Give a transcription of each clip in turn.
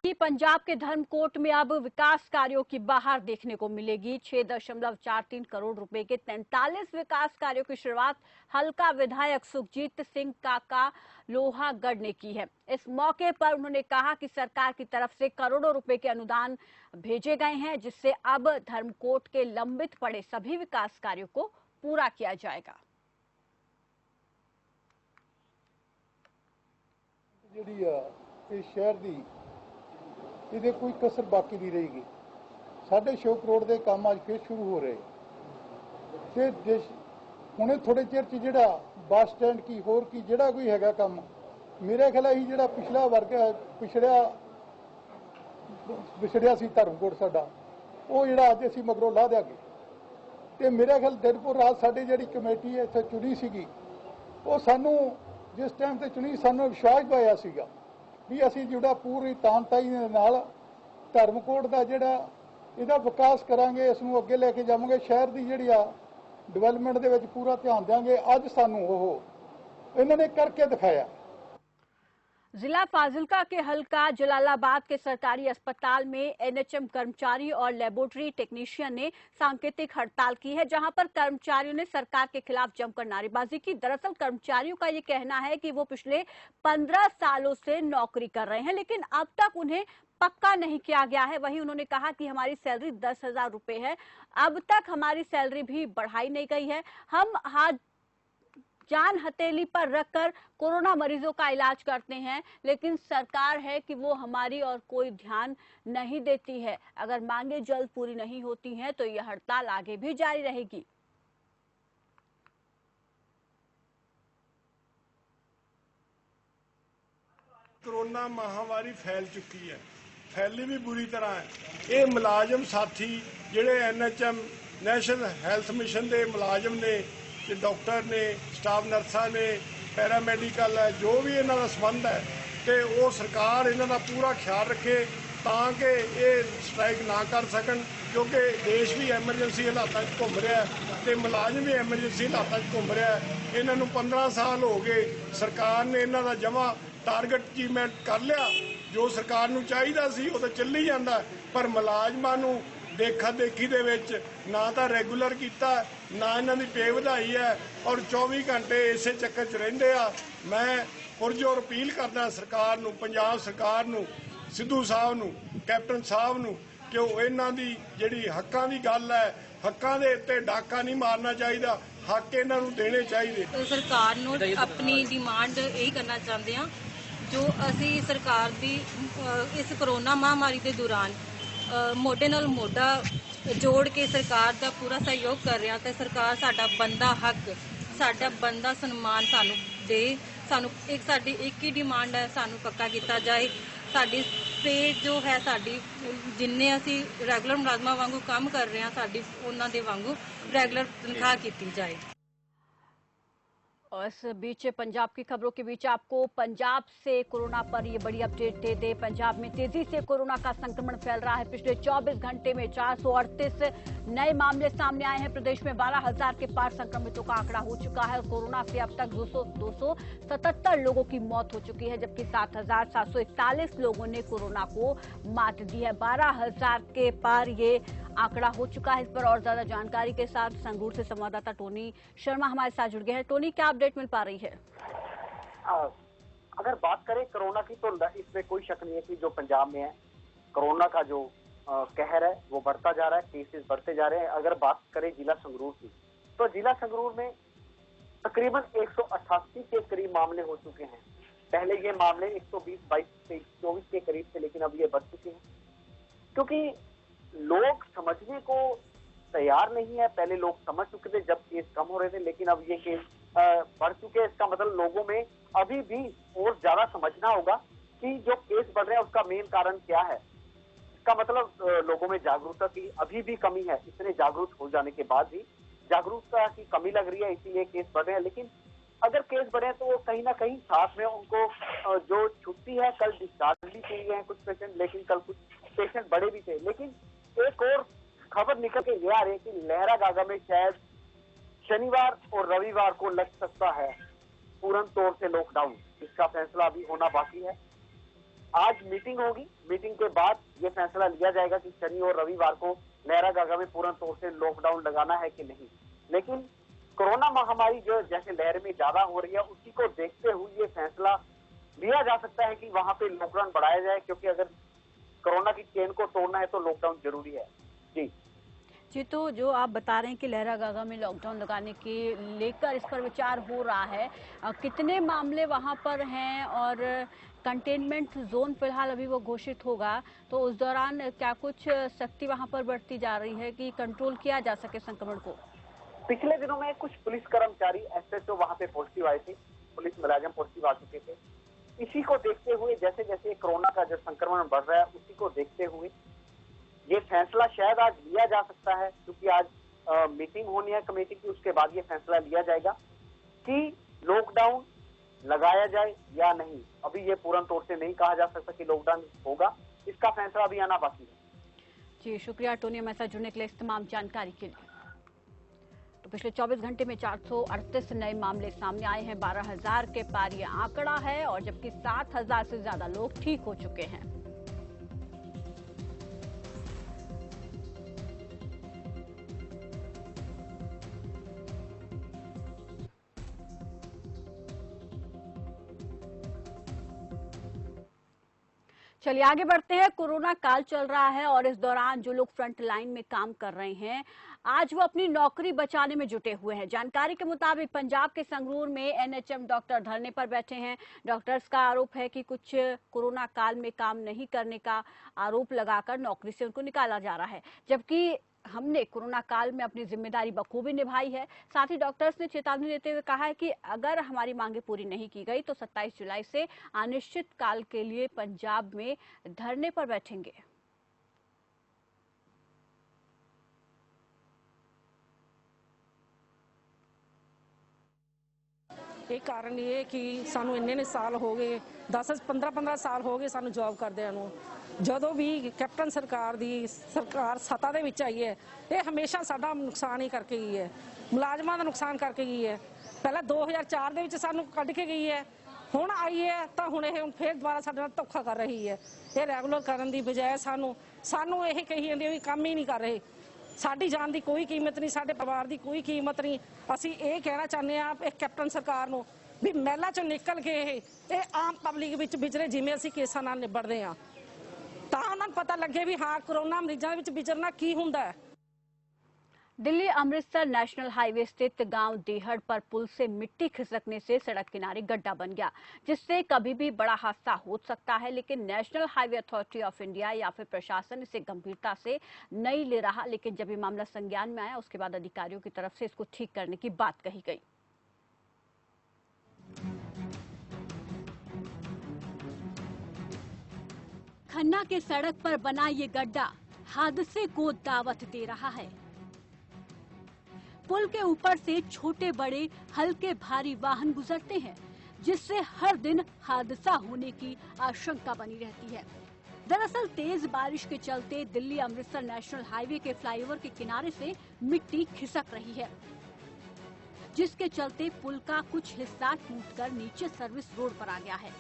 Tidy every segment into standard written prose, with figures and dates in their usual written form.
कि पंजाब के धर्मकोट में अब विकास कार्यों की बहार देखने को मिलेगी। 6.43 करोड़ रुपए के 43 विकास कार्यों की शुरुआत हल्का विधायक सुखजीत सिंह काका लोहागढ़ ने की है। इस मौके पर उन्होंने कहा कि सरकार की तरफ से करोड़ों रुपए के अनुदान भेजे गए हैं, जिससे अब धर्मकोट के लंबित पड़े सभी विकास कार्यों को पूरा किया जाएगा। शहर की ਇਹਦੇ कोई कसर बाकी नहीं रहेगी। 6.5 करोड़ के काम अज फिर शुरू हो रहे ते हुणे थोड़े चिर च जिहड़ा बस स्टैंड की होर की जिहड़ा कोई हैगा काम मेरे ख्याल ही जिहड़ा पिछला वर्ग पिछड़िया सी धर्मकोट साडा वो जिहड़ा अज असीं मगरों ला देंगे ते मेरे ख्याल दिनपुर रात साडी जिहड़ी कमेटी है इत्थे चुनी सीगी वो सानू जिस टाइम ते चुनी सानू विश्वास पाया सीगा भी असीं जिहड़ा पूरी तानताई दे नाल धर्मकोट का जिहड़ा इहदा विकास करांगे, इसनूं अगे लैके जावांगे, शहर की जिहड़ी आ डिवेलपमेंट दे विच पूरा ध्यान देंगे। अज सानू ओह इन्होंने करके दिखाया। जिला फाजिलका के हल्का जलालाबाद के सरकारी अस्पताल में एनएचएम कर्मचारी और लेबोरेटरी टेक्नीशियन ने सांकेतिक हड़ताल की है, जहां पर कर्मचारियों ने सरकार के खिलाफ जमकर नारेबाजी की। दरअसल कर्मचारियों का ये कहना है कि वो पिछले 15 सालों से नौकरी कर रहे हैं, लेकिन अब तक उन्हें पक्का नहीं किया गया है। वहीं उन्होंने कहा कि हमारी सैलरी 10,000 रुपए है, अब तक हमारी सैलरी भी बढ़ाई नहीं गई है। हम हाथ जान हथेली पर रखकर कोरोना मरीजों का इलाज करते हैं, लेकिन सरकार है कि वो हमारी और कोई ध्यान नहीं देती है। अगर मांगे जल्द पूरी नहीं होती हैं तो यह हड़ताल आगे भी जारी रहेगी। कोरोना महामारी फैल चुकी है, फैली भी बुरी तरह है। ये मुलाजम साथी जिहड़े एनएचएम नेशनल हैल्थ मिशन के मुलाजम ने, डॉक्टर ने, स्टाफ नर्सा ने, पैरामैडिकल है, जो भी इन्हां दा संबंध है तो वो सरकार इन्हां दा पूरा ख्याल रखे ताकि ये स्ट्राइक ना कर सकन, क्योंकि देश भी एमरजेंसी हालातों घूम रहा है तो मुलाजम भी एमरजेंसी हालातों घूम रहा है। इन्हां नूं 15 साल हो गए, सरकार ने इन्हां दा जमा टारगेट अचीवमेंट कर लिया, जो सरकार नूं चाहिदा सी वो तो चली जांदा, पर मुलाजमां नूं देखा देखी दे विच ना तो रेगूलर किया, ना इन्हां दी पे वधाई है और 24 घंटे इसे चक्कर च रहिंदे आ। मैं पुरजोर अपील करदा सरकार नूं, पंजाब सरकार नूं, सिद्धू साहब नूं, कैप्टन साहब नूं कि वो इन्हां दी जिहड़ी हक्कां दी गल है, हक्कां दे उत्ते डाका नहीं मारना चाहिदा, हक इन्हां नूं देने चाहिए। तो सरकार नूं अपनी डिमांड यही करना चाहते हैं जो असी सरकार दी इस कोरोना महामारी के दौरान मोढे नाल मोढा जोड़ के सरकार का पूरा सहयोग कर रहे हैं, तो सरकार साडा बनदा हक, साडा बनदा सम्मान सानू दे। सानू एक साडी एक ही डिमांड है, सानू पक्का किया जाए, साडी पे जो है साडी जिन्ने असी रैगूलर मुलाजमां वांगू काम कर रहे हैं, साडी उन्हां दे वांगू रैगूलर तनख्वाह की जाए। और इस बीच पंजाब की खबरों के बीच आपको पंजाब से कोरोना पर ये बड़ी अपडेट दे दे। पंजाब में तेजी से कोरोना का संक्रमण फैल रहा है। पिछले 24 घंटे में 438 नए मामले सामने आए हैं। प्रदेश में 12,000 के पार संक्रमितों का आंकड़ा हो चुका है। कोरोना से अब तक 277 लोगों की मौत हो चुकी है, जबकि 7,741 लोगों ने कोरोना को मात दी है। 12,000 के पार ये आंकड़ा हो चुका है। इस पर और ज्यादा जानकारी के साथ संगरूर से संवाददाता टोनी शर्मा हमारे साथ जुड़ गए हैं। टोनी, क्या अपडेट मिल पा रही है? अगर बात करें कोरोना की तो इसमें कोई शक नहीं है कि जो पंजाब में है कोरोना का जो कहर है वो बढ़ता जा रहा है, केसेस बढ़ते जा रहे हैं। अगर बात करें जिला संगरूर की तो जिला संगरूर में तकरीबन 188 के करीब मामले हो चुके हैं। पहले ये मामले 120, 22, 24 के करीब थे, लेकिन अब ये बढ़ चुके हैं क्योंकि लोग समझने को तैयार नहीं है। पहले लोग समझ चुके थे जब केस कम हो रहे थे, लेकिन अब ये केस बढ़ चुके हैं। इसका मतलब लोगों में अभी भी और ज्यादा समझना होगा कि जो केस बढ़ रहे हैं उसका मेन कारण क्या है। इसका मतलब लोगों में जागरूकता की अभी भी कमी है। इतने जागरूक हो जाने के बाद भी जागरूकता की कमी लग रही है, इसीलिए केस बढ़ रहे हैं। लेकिन अगर केस बढ़े तो कहीं ना कहीं साथ में उनको जो छुट्टी है, कल डिस्चार्ज भी किए हैं कुछ पेशेंट, लेकिन कल कुछ पेशेंट बड़े भी थे। लेकिन एक और खबर निकल के ये आ रही है कि लहरागागा में शायद शनिवार और रविवार को लग सकता है पूर्ण तौर से लॉकडाउन। इसका फैसला अभी होना बाकी है। आज मीटिंग होगी, मीटिंग के बाद ये फैसला लिया जाएगा कि शनि और रविवार को लहरागागा में पूर्ण तौर से लॉकडाउन लगाना है कि नहीं। लेकिन कोरोना महामारी जो जैसे लहर में ज्यादा हो रही है, उसी को देखते हुए ये फैसला लिया जा सकता है कि वहां पे लॉकडाउन बढ़ाया जाए, क्योंकि अगर कोरोना की चेन को तोड़ना है तो लॉकडाउन जरूरी है। जी, तो जो आप बता रहे हैं कि लहरागागा में लॉकडाउन लगाने के लेकर इस पर विचार हो रहा है, कितने मामले वहां पर हैं और कंटेनमेंट जोन फिलहाल अभी वो घोषित होगा, तो उस दौरान क्या कुछ सख्ती वहां पर बढ़ती जा रही है कि कंट्रोल किया जा सके संक्रमण को? पिछले दिनों में कुछ पुलिस कर्मचारी एसएचओ वहां पे पॉजिटिव आए थे, पुलिस मुलाजिम पॉजिटिव आ चुके थे। इसी को देखते हुए जैसे जैसे कोरोना का जो संक्रमण बढ़ रहा है, उसी को देखते हुए ये फैसला शायद आज लिया जा सकता है, क्योंकि आज मीटिंग होनी है कमेटी की, उसके बाद ये फैसला लिया जाएगा कि लॉकडाउन लगाया जाए या नहीं। अभी ये पूर्ण तौर से नहीं कहा जा सकता कि लॉकडाउन होगा, इसका फैसला अभी आना बाकी है। जी, शुक्रिया टोनी, हमारे साथ जुड़ने के लिए, इस तमाम जानकारी के लिए। तो पिछले 24 घंटे में 438 नए मामले सामने आए हैं, 12,000 के पार ये आंकड़ा है, और जबकि 7,000 से ज्यादा लोग ठीक हो चुके हैं। चलिए आगे बढ़ते हैं। कोरोना काल चल रहा है और इस दौरान जो लोग फ्रंट लाइन में काम कर रहे हैं, आज वो अपनी नौकरी बचाने में जुटे हुए हैं। जानकारी के मुताबिक पंजाब के संगरूर में एनएचएम डॉक्टर धरने पर बैठे हैं। डॉक्टर्स का आरोप है कि कुछ कोरोना काल में काम नहीं करने का आरोप लगाकर नौकरी से उनको निकाला जा रहा है, जबकि हमने कोरोना काल में अपनी जिम्मेदारी बखूबी निभाई है। साथ ही डॉक्टर्स ने चेतावनी देते हुए कहा है कि अगर हमारी मांगे पूरी नहीं की गई तो 27 जुलाई से अनिश्चित काल के लिए पंजाब में धरने पर बैठेंगे। एक कारण ये कि सानू इन्ने साल हो गए, 10-15 साल हो गए सानू जॉब करदे नूं। ਜਦੋਂ भी कैप्टन सरकार दी सरकार सत्ता दे विच आई है, ये हमेशा साडा नुकसान ही करके गई है, मुलाजमां दा नुकसान करके गई है। पहले 2004 दे विच सानू कढ के गई है, हुण आई है तो हुण ये फिर दोबारा साडे नाल धोखा कर रही है। ये रेगुलर करन दी बजाय सानू ये कही जांदी है कि काम ही नहीं कर रहे। साडी जान दी कोई कीमत नहीं, साडे परिवार दी कोई कीमत नहीं। असीं ये कहना चाहते हैं कैप्टन सरकार नूं भी महलां चों निकल के ये आम पब्लिक विच विचरे, जिवें असीं केसां नाल निबड़दे आ, तां उन्हां नूं पता लगे भी हाँ कोरोना मरीजां विच विचरना की हुंदा है। दिल्ली अमृतसर नेशनल हाईवे स्थित गांव देहड़ पर पुल से मिट्टी खिसकने से सड़क किनारे गड्ढा बन गया, जिससे कभी भी बड़ा हादसा हो सकता है। लेकिन national highway authority of India या फिर प्रशासन इसे गंभीरता से नहीं ले रहा। लेकिन जब ये मामला संज्ञान में आया, उसके बाद अधिकारियों की तरफ से इसको ठीक करने की बात कही गई। खन्ना के सड़क पर बना ये गड्ढा हादसे को दावत दे रहा है। पुल के ऊपर से छोटे बड़े हल्के भारी वाहन गुजरते हैं, जिससे हर दिन हादसा होने की आशंका बनी रहती है। दरअसल तेज बारिश के चलते दिल्ली अमृतसर नेशनल हाईवे के फ्लाईओवर के किनारे से मिट्टी खिसक रही है, जिसके चलते पुल का कुछ हिस्सा टूटकर नीचे सर्विस रोड पर आ गया है।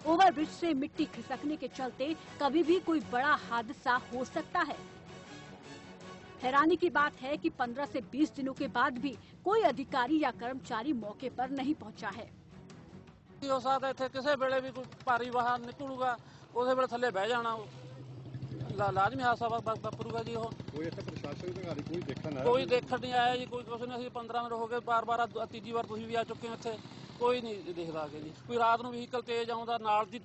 ओवरब्रिज से मिट्टी खिसकने के चलते कभी भी कोई बड़ा हादसा हो सकता है। हैरानी की बात है कि 15 से 20 दिनों के बाद भी कोई अधिकारी या कर्मचारी मौके पर नहीं पहुंचा है। हो सकता है किसी वेले भी कोई भारी वाहन निकलूगा, उस वेले थले बह जाना, लाजमी हादसा वापरूगा जी। कोई इत्थे प्रशासन अधिकारी कोई देखण नहीं आया जी, कोई कुछ नहीं। ਅਸੀਂ 15 दिन हो गए, बार-बार तीजी बार ਤੁਸੀਂ ਵੀ ਆ ਚੁੱਕੇ ਹੋ ਇੱਥੇ, ਕੋਈ ਨਹੀਂ ਦੇਖਦਾ ਕਿ ਜੀ ਕੋਈ ਰਾਤ ਨੂੰ ਵਹੀਕਲ ਤੇਜ਼ ਆਉਂਦਾ ਨਾਲ ਦੀ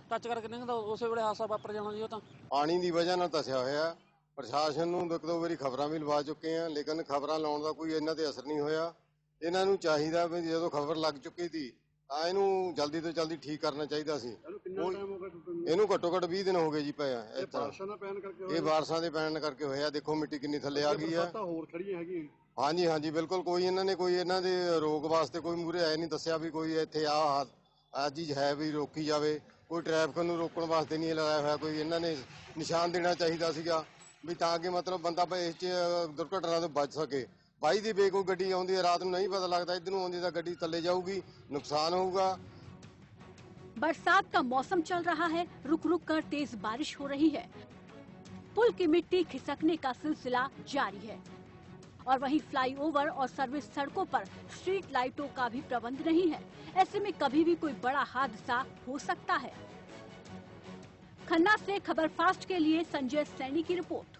ਟੱਚ ਕਰਕੇ ਨਿਕਲਦਾ, ਉਸੇ ਵੇਲੇ ਹਾਦਸਾ ਵਾਪਰ ਜਾਣਾ ਜੀ। ਉਹ ਤਾਂ ਪਾਣੀ ਦੀ ਵਜ੍ਹਾ ਨਾਲ ਧਸਿਆ ਹੋਇਆ। ਪ੍ਰਸ਼ਾਸਨ ਨੂੰ ਦੋ ਵਾਰੀ ਖਬਰਾਂ ਵੀ ਲਵਾ ਚੁੱਕੇ ਆ, ਲੇਕਿਨ ਖਬਰਾਂ ਲਾਉਣ ਦਾ ਕੋਈ ਇਹਨਾਂ ਤੇ ਅਸਰ ਨਹੀਂ ਹੋਇਆ। ਇਹਨਾਂ ਨੂੰ ਚਾਹੀਦਾ ਵੀ ਜਦੋਂ ਖਬਰ ਲੱਗ ਚੁੱਕੀ ਸੀ ਤਾਂ ਇਹਨੂੰ ਜਲਦੀ ਤੋਂ ਜਲਦੀ ਠੀਕ ਕਰਨਾ ਚਾਹੀਦਾ ਸੀ। ਇਹਨੂੰ ਘੱਟੋ ਘੱਟ 20 ਦਿਨ ਹੋ ਗਏ ਜੀ ਪਿਆ। ਇਹ ਬਾਰਿਸ਼ਾਂ ਦੇ ਪੈਣ ਕਰਕੇ ਹੋਇਆ। ਦੇਖੋ ਮਿੱਟੀ ਕਿੰਨੀ ਥੱਲੇ ਆ ਗਈ ਹੈ। ਹਾਂਜੀ ਹਾਂਜੀ ਬਿਲਕੁਲ। ਕੋਈ ਇਹਨਾਂ ਦੇ ਰੋਕ ਵਾਸਤੇ ਕੋਈ ਮੂਹਰੇ ਆਇਆ ਨਹੀਂ, ਦੱਸਿਆ ਵੀ ਕੋਈ ਇੱਥੇ ਆ ਚੀਜ਼ ਹੈ ਵੀ ਰੋਕੀ ਜਾਵੇ। ਕੋਈ ਟ੍ਰੈਫਿਕ ਨੂੰ ਰੋਕਣ ਵਾਸਤੇ ਨਹੀਂ ਲਗਾਇਆ ਹੋਇਆ ਕੋਈ। ਇਹਨਾਂ ਨੇ ਨਿਸ਼ਾਨ ਦੇਣਾ ਚਾਹੀਦਾ ਸੀਗਾ ਵੀ ਤਾਂ ਕਿ ਮਤਲਬ ਬੰਦਾ ਇਸ 'ਚ ਦੁਰਘਟਨਾ ਤੋਂ ਬਚ ਸਕੇ। ਬਾਈ ਦੀ ਬੇ ਕੋਈ ਗੱਡੀ ਆਉਂਦੀ ਹੈ ਰਾਤ ਨੂੰ, ਨਹੀਂ ਪਤਾ ਲੱਗਦਾ ਇੱਧਰ ਨੂੰ ਆਉਂਦੀ ਤਾਂ ਗੱਡੀ ਥੱਲੇ ਜਾਊਗੀ, ਨੁਕਸਾਨ ਹੋਊਗਾ। बरसात का मौसम चल रहा है, रुक रुक कर तेज बारिश हो रही है। पुल की मिट्टी खिसकने का सिलसिला जारी है और वहीं फ्लाईओवर और सर्विस सड़कों पर स्ट्रीट लाइटों का भी प्रबंध नहीं है। ऐसे में कभी भी कोई बड़ा हादसा हो सकता है। खन्ना से खबर फास्ट के लिए संजय सैनी की रिपोर्ट।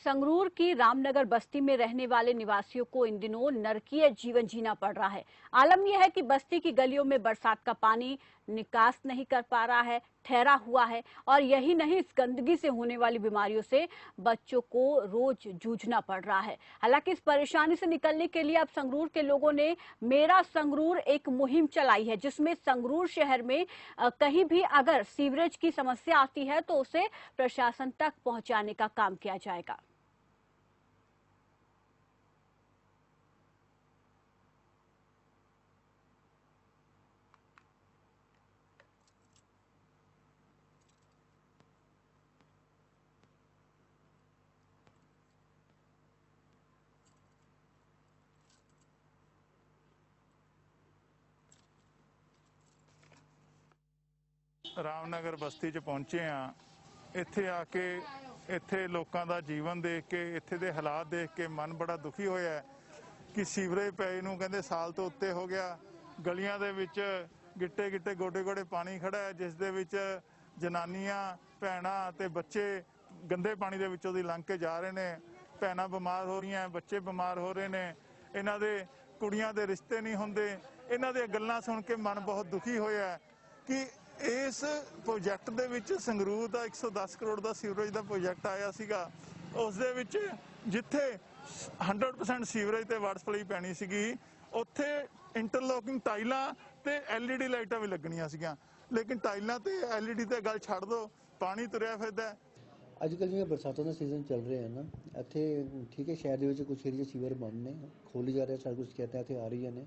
संगरूर की रामनगर बस्ती में रहने वाले निवासियों को इन दिनों नरकीय जीवन जीना पड़ रहा है। आलम यह है कि बस्ती की गलियों में बरसात का पानी निकास नहीं कर पा रहा है, ठहरा हुआ है और यही नहीं, इस गंदगी से होने वाली बीमारियों से बच्चों को रोज जूझना पड़ रहा है। हालांकि इस परेशानी से निकलने के लिए अब संगरूर के लोगों ने मेरा संगरूर एक मुहिम चलाई है, जिसमें संगरूर शहर में कहीं भी अगर सीवरेज की समस्या आती है तो उसे प्रशासन तक पहुंचाने का काम किया जाएगा। ਰਾਮਨਗਰ ਬਸਤੀ 'ਚ ਪਹੁੰਚੇ ਆ। ਇੱਥੇ ਆ ਕੇ ਇੱਥੇ ਲੋਕਾਂ ਦਾ ਜੀਵਨ ਦੇਖ ਕੇ, ਇੱਥੇ ਦੇ ਹਾਲਾਤ ਦੇਖ ਕੇ ਮਨ ਬੜਾ ਦੁਖੀ ਹੋਇਆ ਕਿ ਸੀਵਰੇਜ ਪਏ ਨੂੰ ਕਹਿੰਦੇ ਸਾਲ ਤੋਂ ਉੱਤੇ ਹੋ ਗਿਆ। ਗਲੀਆਂ ਦੇ ਵਿੱਚ ਗਿੱਟੇ ਗਿੱਟੇ ਗੋਡੇ ਗੋਡੇ ਪਾਣੀ ਖੜਾ ਹੈ, ਜਿਸ ਦੇ ਵਿੱਚ ਜਨਾਨੀਆਂ, ਭੈਣਾਂ ਤੇ ਬੱਚੇ ਗੰਦੇ ਪਾਣੀ ਦੇ ਵਿੱਚੋਂ ਦੀ ਲੰਘ ਕੇ ਜਾ ਰਹੇ ਨੇ। ਭੈਣਾਂ ਬਿਮਾਰ ਹੋ ਰਹੀਆਂ, ਬੱਚੇ ਬਿਮਾਰ ਹੋ ਰਹੇ ਨੇ। ਇਹਨਾਂ ਦੇ ਕੁੜੀਆਂ ਦੇ ਰਿਸ਼ਤੇ ਨਹੀਂ ਹੁੰਦੇ। ਇਹਨਾਂ ਦੀਆਂ ਗੱਲਾਂ ਸੁਣ ਕੇ ਮਨ ਬਹੁਤ ਦੁਖੀ ਹੋਇਆ ਕਿ ਇਸ ਪ੍ਰੋਜੈਕਟ ਦੇ ਵਿੱਚ ਸੰਗਰੂਰ ਦਾ 110 ਕਰੋੜ ਦਾ ਸੀਵਰੇਜ ਦਾ ਪ੍ਰੋਜੈਕਟ ਆਇਆ ਸੀਗਾ। ਉਸ ਦੇ ਵਿੱਚ ਜਿੱਥੇ 100% ਸੀਵਰੇਜ ਤੇ ਵਾਟਰ ਸਪਲਾਈ ਪੈਣੀ ਸੀਗੀ, ਉੱਥੇ ਇੰਟਰਲੋਕਿੰਗ ਟਾਈਲਾਂ ਤੇ LED ਲਾਈਟਾਂ ਵੀ ਲੱਗਣੀਆਂ ਸੀਗੀਆਂ। ਲੇਕਿਨ ਟਾਈਲਾਂ ਤੇ LED ਤੇ ਗੱਲ ਛੱਡ ਦੋ, ਪਾਣੀ ਤੁਰਿਆ ਫਿਰਦਾ। ਅੱਜ ਕੱਲ੍ਹ ਜਿਵੇਂ ਬਰਸਾਤਾਂ ਦਾ ਸੀਜ਼ਨ ਚੱਲ ਰਿਹਾ ਹੈ ਨਾ, ਇੱਥੇ ਠੀਕ ਹੈ ਸ਼ਹਿਰ ਦੇ ਵਿੱਚ ਕੁਛ ਏਰੀਆ ਸੀਵਰ ਬੰਦ ਨੇ, ਖੋਲ੍ਹੀ ਜਾ ਰਿਹਾ, ਸਾਡੇ ਕੋਲ ਸ਼ਿਕਾਇਤਾਂ ਇੱਥੇ ਆ ਰਹੀਆਂ ਨੇ।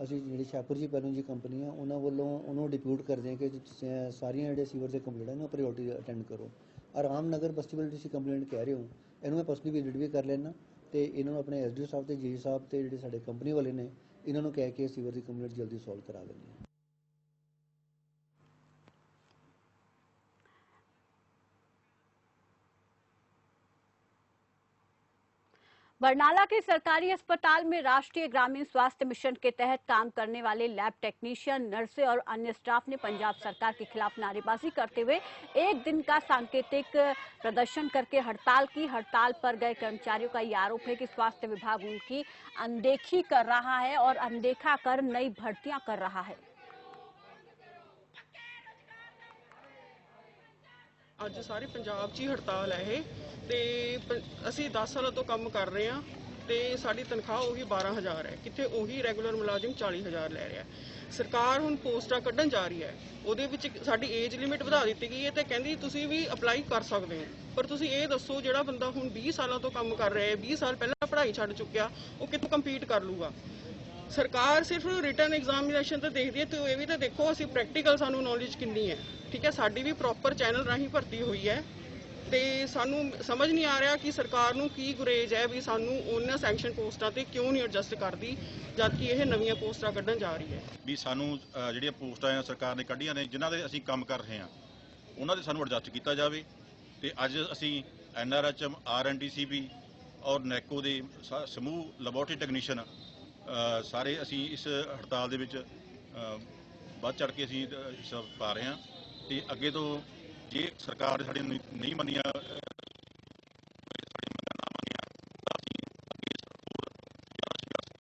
ਅਸੀਂ ਜਿਹੜੀ ਸ਼ਾਹਪੁਰ ਜੀ ਪੈਨੋ ਜੀ ਕੰਪਨੀ ਆ, ਉਹਨਾਂ ਵੱਲੋਂ ਉਹਨੂੰ ਡਿਪਿਊਟ ਕਰਦੇ ਹਾਂ ਕਿ ਸਾਰੀਆਂ ਜਿਹੜੇ ਸੀਵਰ ਦੇ ਕੰਪਲੇਂਟਾਂ ਨੇ ਉਹ ਪ੍ਰਾਇਓਰਟੀ ਅਟੈਂਡ ਕਰੋ। ਰਾਮਨਗਰ ਬਸਤੀ ਵੱਲ ਤੁਸੀਂ ਕੰਪਲੇਂਟ ਕਹਿ ਰਹੇ ਹੋ, ਇਹਨੂੰ ਮੈਂ ਪਰਸਨਲੀ ਵਿਜ਼ਿਟ ਵੀ ਕਰ ਲੈਣਾ ਤੇ ਇਹਨਾਂ ਨੂੰ ਆਪਣੇ SDO ਸਾਹਿਬ ਤੇ ਜੀ ਸਾਹਿਬ ਤੇ ਜਿਹੜੇ ਸਾਡੇ ਕੰਪਨੀ ਵਾਲੇ ਨੇ, ਇਹਨਾਂ ਨੂੰ ਕਹਿ ਕੇ ਸੀਵਰ ਦੀ ਕੰਪਲੇਂਟ ਜਲਦੀ ਸੋਲਵ ਕਰਾ ਲੈਂਦੇ ਹਾਂ। बरनाला के सरकारी अस्पताल में राष्ट्रीय ग्रामीण स्वास्थ्य मिशन के तहत काम करने वाले लैब टेक्नीशियन, नर्सें और अन्य स्टाफ ने पंजाब सरकार के खिलाफ नारेबाजी करते हुए एक दिन का सांकेतिक प्रदर्शन करके हड़ताल की। हड़ताल पर गए कर्मचारियों का ये आरोप है कि स्वास्थ्य विभाग उनकी अनदेखी कर रहा है और अनदेखा कर नई भर्तियां कर रहा है। ਅੱਜ ਸਾਰੇ ਪੰਜਾਬ 'ਚ ਹੀ ਹੜਤਾਲ ਹੈ ਇਹ ਤੇ ਅਸੀਂ 10 ਸਾਲਾਂ ਤੋਂ ਕੰਮ ਕਰ ਰਹੇ ਹਾਂ ਤੇ ਸਾਡੀ ਤਨਖਾਹ ਉਹੀ 12,000 ਹੈ। ਕਿੱਥੇ ਉਹੀ ਰੈਗੂਲਰ ਮੁਲਾਜ਼ਮ 40,000 ਲੈ ਰਿਹਾ। ਸਰਕਾਰ ਹੁਣ ਪੋਸਟਾਂ ਕੱਢਣ ਜਾ ਰਹੀ ਹੈ, ਉਹਦੇ ਵਿੱਚ ਸਾਡੀ ਏਜ ਲਿਮਿਟ ਵਧਾ ਦਿੱਤੀ ਗਈ ਹੈ ਤੇ ਕਹਿੰਦੀ ਤੁਸੀਂ ਵੀ ਅਪਲਾਈ ਕਰ ਸਕਦੇ ਹੋ। ਪਰ ਤੁਸੀਂ ਇਹ ਦੱਸੋ, ਜਿਹੜਾ ਬੰਦਾ ਹੁਣ 20 ਸਾਲਾਂ ਤੋਂ ਕੰਮ ਕਰ ਰਿਹਾ ਹੈ, 20 ਸਾਲ ਪਹਿਲਾਂ ਪੜ੍ਹਾਈ ਛੱਡ ਚੁੱਕਿਆ, ਉਹ ਕਿੱਥੋਂ ਕੰਪੀਟ ਕਰ ਲੂਗਾ। ਸਰਕਾਰ ਸਿਰਫ ਰਿਟਨ ਐਗਜ਼ਾਮੀਨੇਸ਼ਨ ਤੇ ਦੇਖਦੀ ਹੈ ਤੇ ਇਹ ਵੀ ਤਾਂ ਦੇਖੋ ਅਸੀਂ ਪ੍ਰੈਕਟੀਕਲ ਸਾਨੂੰ ਨੌਲੇਜ ਕਿੰਨੀ ਹੈ। ਠੀਕ ਹੈ, ਸਾਡੀ ਵੀ ਪ੍ਰੋਪਰ ਚੈਨਲ ਰਾਹੀਂ ਭਰਤੀ ਹੋਈ ਹੈ ਤੇ ਸਾਨੂੰ ਸਮਝ ਨਹੀਂ ਆ ਰਿਹਾ ਕਿ ਸਰਕਾਰ ਨੂੰ ਕੀ ਗੁਰੇਜ ਹੈ ਵੀ ਸਾਨੂੰ ਉਹਨਾਂ ਸੈਂਕਸ਼ਨ ਪੋਸਟਾਂ ਤੇ ਕਿਉਂ ਨਹੀਂ ਐਡਜਸਟ ਕਰਦੀ, ਜਦ ਕਿ ਇਹ ਨਵੀਆਂ ਪੋਸਟਾਂ ਕੱਢਣ ਜਾ ਰਹੀ ਹੈ। ਵੀ ਸਾਨੂੰ ਜਿਹੜੀਆਂ ਪੋਸਟਾਂ ਸਰਕਾਰ ਨੇ ਕੱਢੀਆਂ ਨੇ, ਜਿਨ੍ਹਾਂ ਦੇ ਅਸੀਂ ਕੰਮ ਕਰ ਰਹੇ ਹਾਂ, ਉਹਨਾਂ ਦੇ ਸਾਨੂੰ ਐਡਜਸਟ ਕੀਤਾ ਜਾਵੇ। ਤੇ ਅੱਜ ਅਸੀਂ NRHM, RNTCP ਔਰ ਨੈਕੋ ਦੇ ਸਮੂਹ ਲੈਬੋਰਟਰੀ ਟੈਕਨੀਸ਼ੀਅਨ ਸਾਰੇ ਅਸੀਂ ਇਸ ਹੜਤਾਲ ਦੇ ਵਿੱਚ ਵੱਧ ਚੜ੍ਹ ਕੇ ਅਸੀਂ ਹਿੱਸਾ ਪਾ ਰਹੇ ਹਾਂ। ਤੇ ਅੱਗੇ ਤੋਂ ਜੇ ਸਰਕਾਰ ਸਾਡੀ ਨਹੀਂ ਮੰਨੀਆਂ